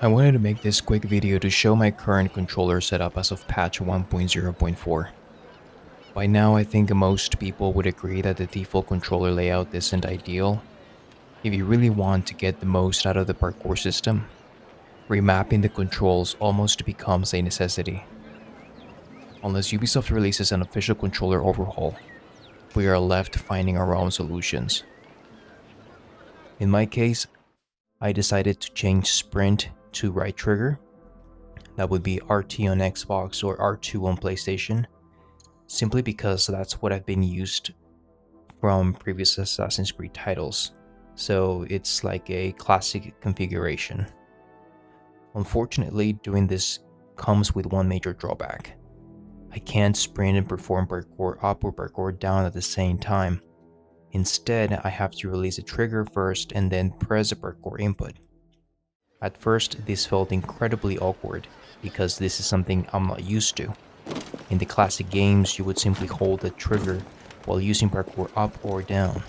I wanted to make this quick video to show my current controller setup as of patch 1.0.4. By now I think most people would agree that the default controller layout isn't ideal. If you really want to get the most out of the parkour system, remapping the controls almost becomes a necessity. Unless Ubisoft releases an official controller overhaul, we are left finding our own solutions. In my case, I decided to change sprint to right trigger. That would be RT on Xbox or R2 on PlayStation, simply because that's what I've been used from previous Assassin's Creed titles, so it's like a classic configuration. Unfortunately, doing this comes with one major drawback. I can't sprint and perform parkour up or parkour down at the same time. Instead, I have to release a trigger first and then press a parkour input. At first, this felt incredibly awkward, because this is something I'm not used to. In the classic games, you would simply hold the trigger while using parkour up or down.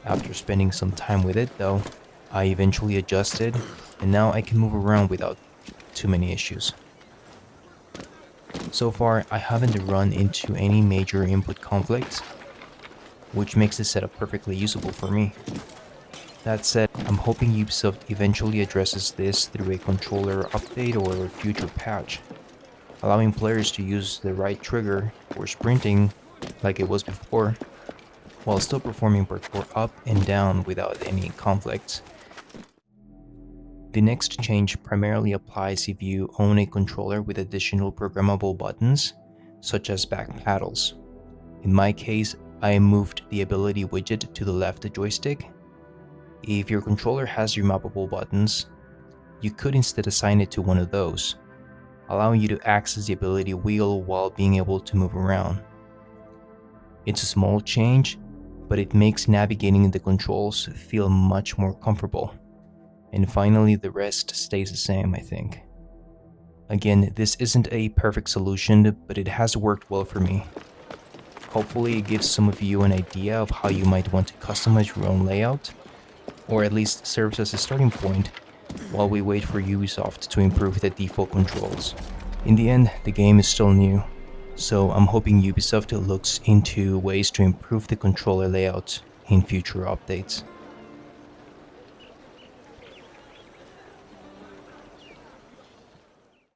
After spending some time with it though, I eventually adjusted, and now I can move around without too many issues. So far, I haven't run into any major input conflicts, which makes the setup perfectly usable for me. That said, I'm hoping Ubisoft eventually addresses this through a controller update or a future patch, allowing players to use the right trigger for sprinting like it was before, while still performing parkour up and down without any conflicts. The next change primarily applies if you own a controller with additional programmable buttons, such as back paddles. In my case, I moved the ability widget to the left joystick. If your controller has remappable buttons, you could instead assign it to one of those, allowing you to access the ability wheel while being able to move around. It's a small change, but it makes navigating the controls feel much more comfortable. And finally, the rest stays the same, I think. Again, this isn't a perfect solution, but it has worked well for me. Hopefully it gives some of you an idea of how you might want to customize your own layout, or at least serves as a starting point while we wait for Ubisoft to improve the default controls. In the end, the game is still new, so I'm hoping Ubisoft looks into ways to improve the controller layout in future updates.